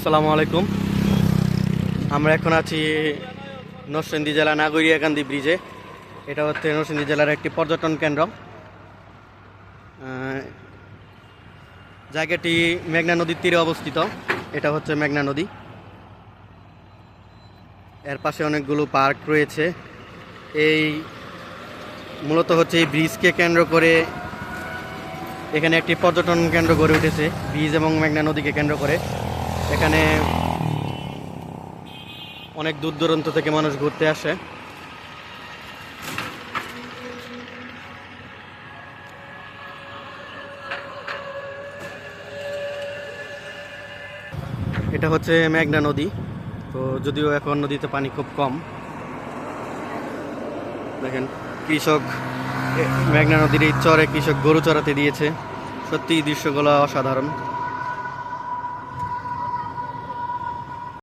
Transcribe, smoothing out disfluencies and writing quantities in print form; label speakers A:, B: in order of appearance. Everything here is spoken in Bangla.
A: আসসালামু আলাইকুম। আমরা এখন আছি নরসিংদী জেলা নাগরিয়াকান্দি ব্রিজে। এটা হচ্ছে নরসিংদী জেলার একটি পর্যটন কেন্দ্র। জায়গাটি মেঘনা নদীর তীরে অবস্থিত। এটা হচ্ছে মেঘনা নদী। এর পাশে অনেকগুলো পার্ক রয়েছে। এই মূলত হচ্ছে এই ব্রিজকে কেন্দ্র করে এখানে একটি পর্যটন কেন্দ্র গড়ে উঠেছে, ব্রিজ এবং মেঘনা নদীকে কেন্দ্র করে। এখানে অনেক দূর দূরান্ত থেকে মানুষ ঘুরতে আসে। এটা হচ্ছে মেঘনা নদী। তো যদিও এখন নদীতে পানি খুব কম। দেখেন কৃষক মেঘনা নদীর এই চরে কৃষক গরু চড়াতে দিয়েছে। সত্যি দৃশ্যগুলো অসাধারণ।